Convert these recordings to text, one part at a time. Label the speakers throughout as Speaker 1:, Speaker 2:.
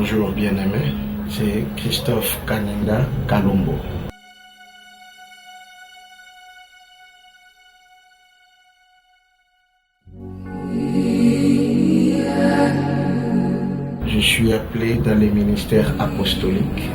Speaker 1: Bonjour bien-aimé, c'est Christophe Kaninda Kalombo. Je suis appelé dans les ministères apostoliques.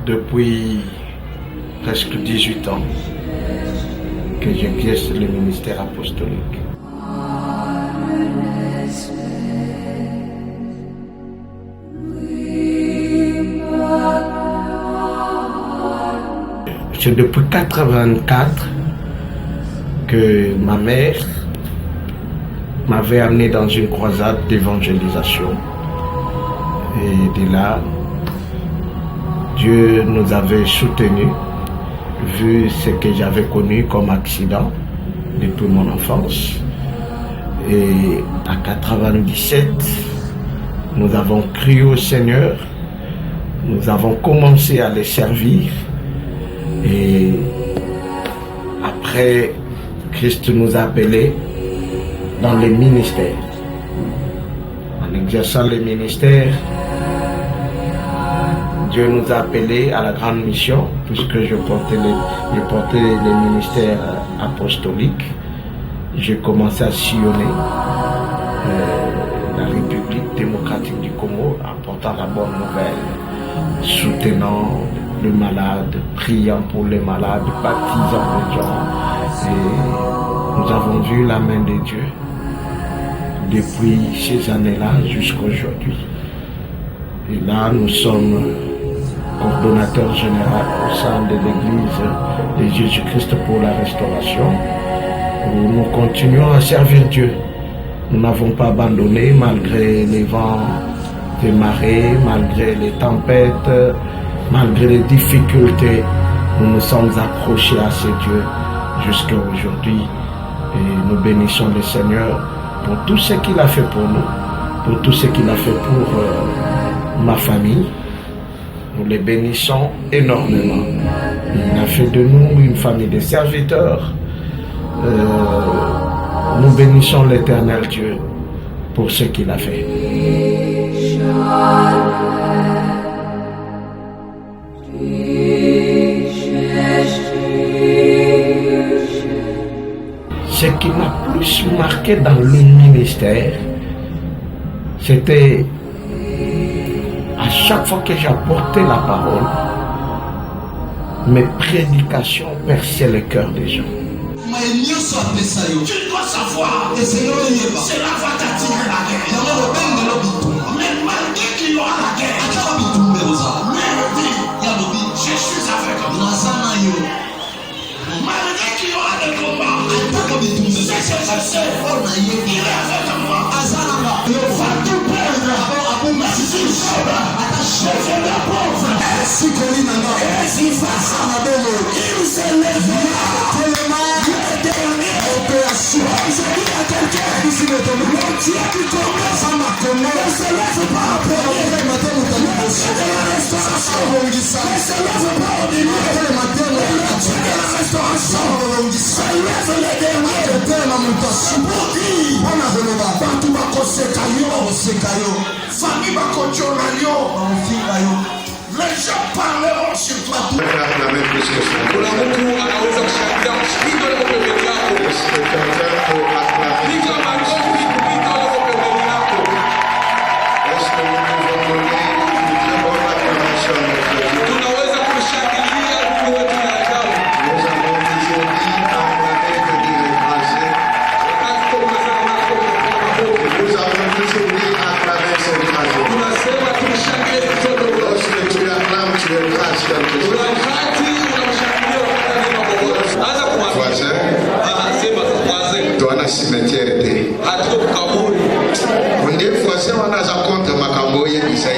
Speaker 1: Depuis presque 18 ans que j'exerce le ministère apostolique. C'est depuis 1984 que ma mère m'avait amené dans une croisade d'évangélisation. Et de là, Dieu nous avait soutenus, vu ce que j'avais connu comme accident depuis mon enfance. Et en 1997, nous avons crié au Seigneur, nous avons commencé à les servir. Et après, Christ nous a appelés dans les ministères. En exerçant les ministères, Dieu nous a appelés à la grande mission, puisque je portais les ministères apostoliques. J'ai commencé à sillonner la République démocratique du Congo, apportant la bonne nouvelle, soutenant les malades, priant pour les malades, baptisant les gens. Et nous avons vu la main de Dieu depuis ces années-là jusqu'à aujourd'hui. Et là, nous sommes coordonnateur général au sein de l'Église de Jésus-Christ pour la restauration, où nous continuons à servir Dieu. Nous n'avons pas abandonné malgré les vents des marées, malgré les tempêtes, malgré les difficultés. Nous nous sommes accrochés à ce Dieu jusqu'à aujourd'hui. Et nous bénissons le Seigneur pour tout ce qu'il a fait pour nous, pour tout ce qu'il a fait pour ma famille. Nous les bénissons énormément. Il a fait de nous une famille de serviteurs. Nous bénissons l'Éternel Dieu pour ce qu'il a fait. Ce qui m'a plus marqué dans le ministère, c'était à chaque fois que j'apportais la parole, mes prédications perçaient le cœur des gens.
Speaker 2: Tu dois savoir, cela va t'attirer la guerre. Mais malgré qu'il y aura la guerre, je suis avec toi. Malgré qu'il y aura des combats, c'est ce que je sais, il est avec moi. Va tout perdre, mais si tu je vais la pauvre. Et si face à ma belle, il s'est levé. Le dernier opération. Je dis à quelqu'un ici, le Dieu qui commence à ma commande. Ne se lève pas après le matin ou de la restauration. Ne se lève pas au milieu le matin ou de la restauration. Se lève les derniers. Pour dire, on a de l'eau. Partout va conseiller caillot. Famille va continuer. Les gens parleront sur toi.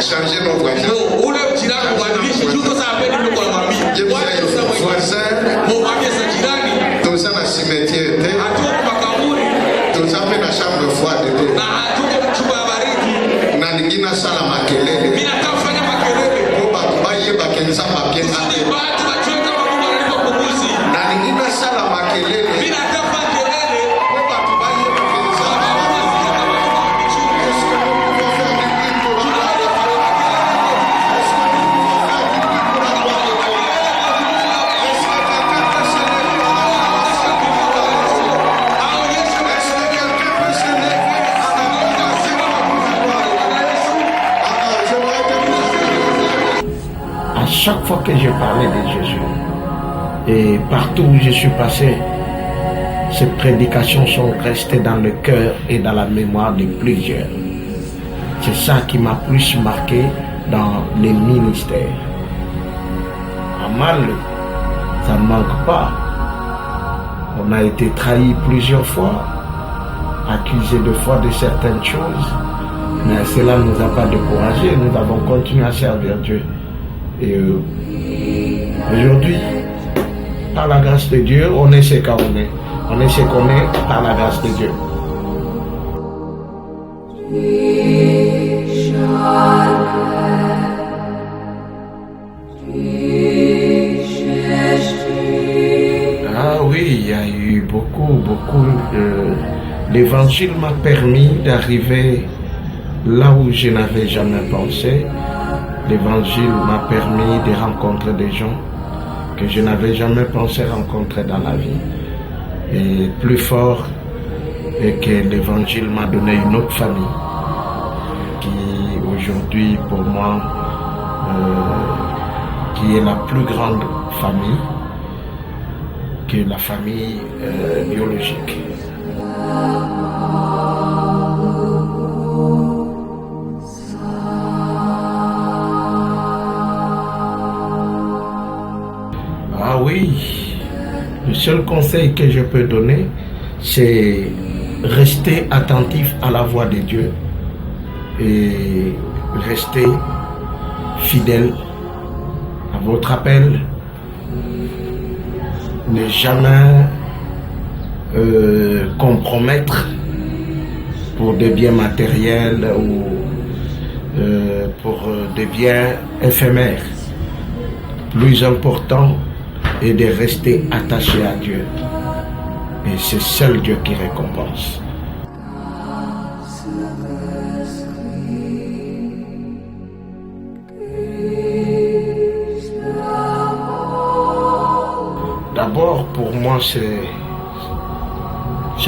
Speaker 3: Changer nos voisins. Tout ça dans cimetière. Tout ça fait la chambre froide. Na ningina sala makelele. Mina tafanya makelele. Kwa baye bakenza makelele.
Speaker 1: chaque fois que j'ai parlé de Jésus, et partout où je suis passé, ces prédications sont restées dans le cœur et dans la mémoire de plusieurs. C'est ça qui m'a plus marqué dans les ministères. En mal, ça ne manque pas. On a été trahi plusieurs fois, accusé de fois de certaines choses, mais cela ne nous a pas découragés. Nous avons continué à servir Dieu. Et aujourd'hui, par la grâce de Dieu, on est ce qu'on est. On est ce qu'on est par la grâce de Dieu. Ah oui, il y a eu beaucoup. L'évangile m'a permis d'arriver là où je n'avais jamais pensé. L'évangile m'a permis de rencontrer des gens que je n'avais jamais pensé rencontrer dans la vie. Et plus fort est que l'évangile m'a donné une autre famille qui aujourd'hui pour moi qui est la plus grande famille que la famille biologique. Ah oui, le seul conseil que je peux donner, c'est rester attentif à la voix de Dieu et rester fidèle à votre appel. Ne jamais compromettre pour des biens matériels ou pour des biens éphémères. Plus important est de rester attaché à Dieu. Et c'est seul Dieu qui récompense. D'abord, pour moi, c'est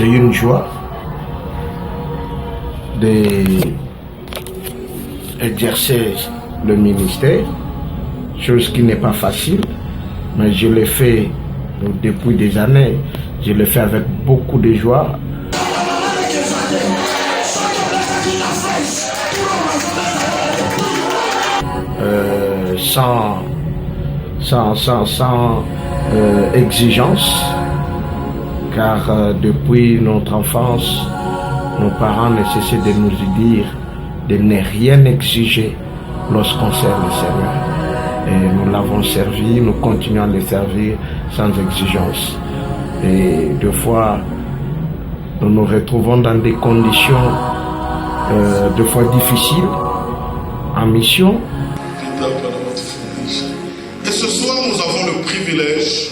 Speaker 1: une joie d'exercer le ministère, chose qui n'est pas facile, mais je l'ai fait depuis des années. Je le fais avec beaucoup de joie. Sans exigence, car depuis notre enfance, nos parents ne cessaient de nous dire de ne rien exiger lorsqu'on sert le Seigneur. Et nous l'avons servi, nous continuons à le servir sans exigence. Et deux fois, nous nous retrouvons dans des conditions deux fois difficiles, en mission.
Speaker 3: Et ce soir, nous avons le privilège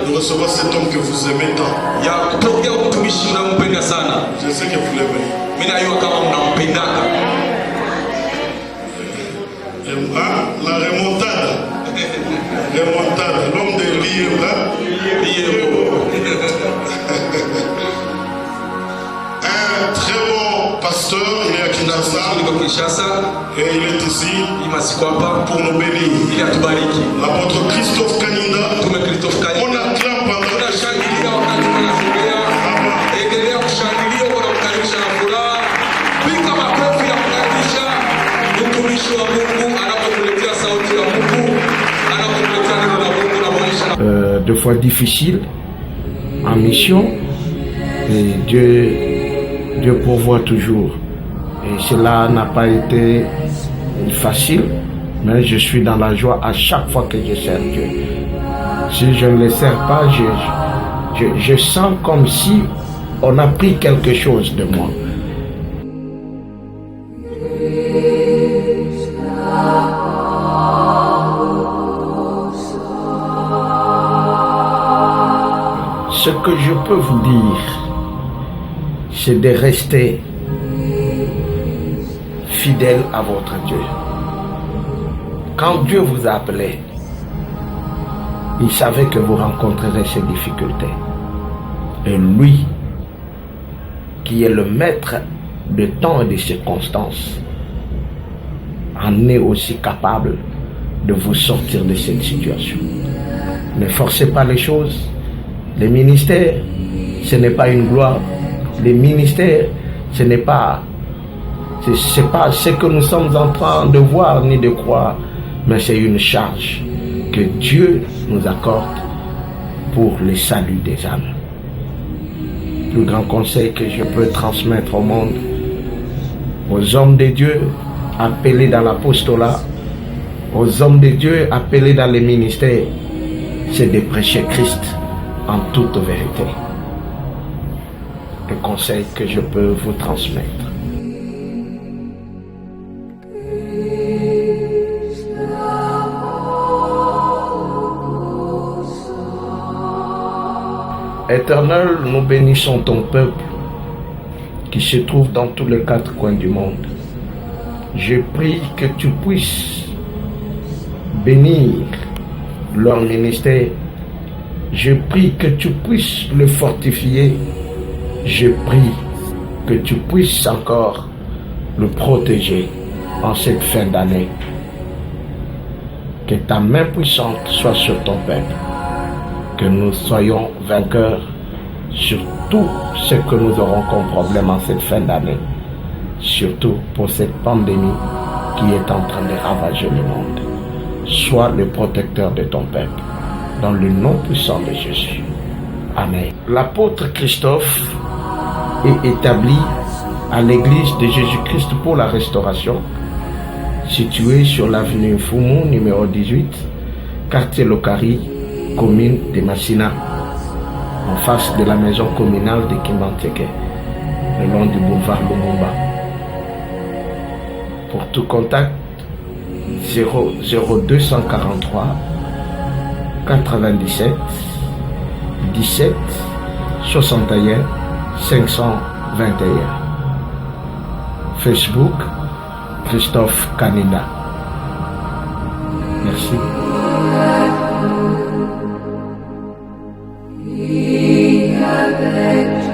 Speaker 3: de recevoir cet homme que vous aimez tant. Je sais que vous l'aimez. La remontada, l'homme de Liéba. Un très bon pasteur, il est à Kinshasa et il est ici pour nous bénir. L'apôtre Christophe Kaninda, on acclame pendant
Speaker 1: deux fois difficile en mission, et Dieu pourvoit toujours. Et cela n'a pas été facile, mais je suis dans la joie à chaque fois que je sers Dieu. Si je ne le sers pas, je sens comme si on a pris quelque chose de moi. Ce que je peux vous dire, c'est de rester fidèle à votre Dieu. Quand Dieu vous a appelé, il savait que vous rencontrerez ces difficultés. Et lui, qui est le maître de temps et de circonstances, en est aussi capable de vous sortir de cette situation. Ne forcez pas les choses. Les ministères, ce n'est pas une gloire. Les ministères, ce n'est pas ce que nous sommes en train de voir ni de croire, mais c'est une charge que Dieu nous accorde pour le salut des âmes. Le plus grand conseil que je peux transmettre au monde, aux hommes de Dieu appelés dans l'apostolat, aux hommes de Dieu appelés dans les ministères, c'est de prêcher Christ en toute vérité. Le conseil que je peux vous transmettre. Éternel, nous bénissons ton peuple qui se trouve dans tous les quatre coins du monde. Je prie que tu puisses bénir leur ministère. Je prie que tu puisses le fortifier. Je prie que tu puisses encore le protéger en cette fin d'année. Que ta main puissante soit sur ton peuple. Que nous soyons vainqueurs sur tout ce que nous aurons comme problème en cette fin d'année. Surtout pour cette pandémie qui est en train de ravager le monde. Sois le protecteur de ton peuple. Dans le nom puissant de Jésus. Amen. L'apôtre Christophe est établi à l'église de Jésus-Christ pour la restauration, située sur l'avenue Fumu, numéro 18, quartier Lokari, commune de Massina, en face de la maison communale de Kimbanteke, le long du boulevard Lumumba. Pour tout contact, 0243 97 17 61 521. Facebook, Christophe Kanina. Merci.
Speaker 4: Avec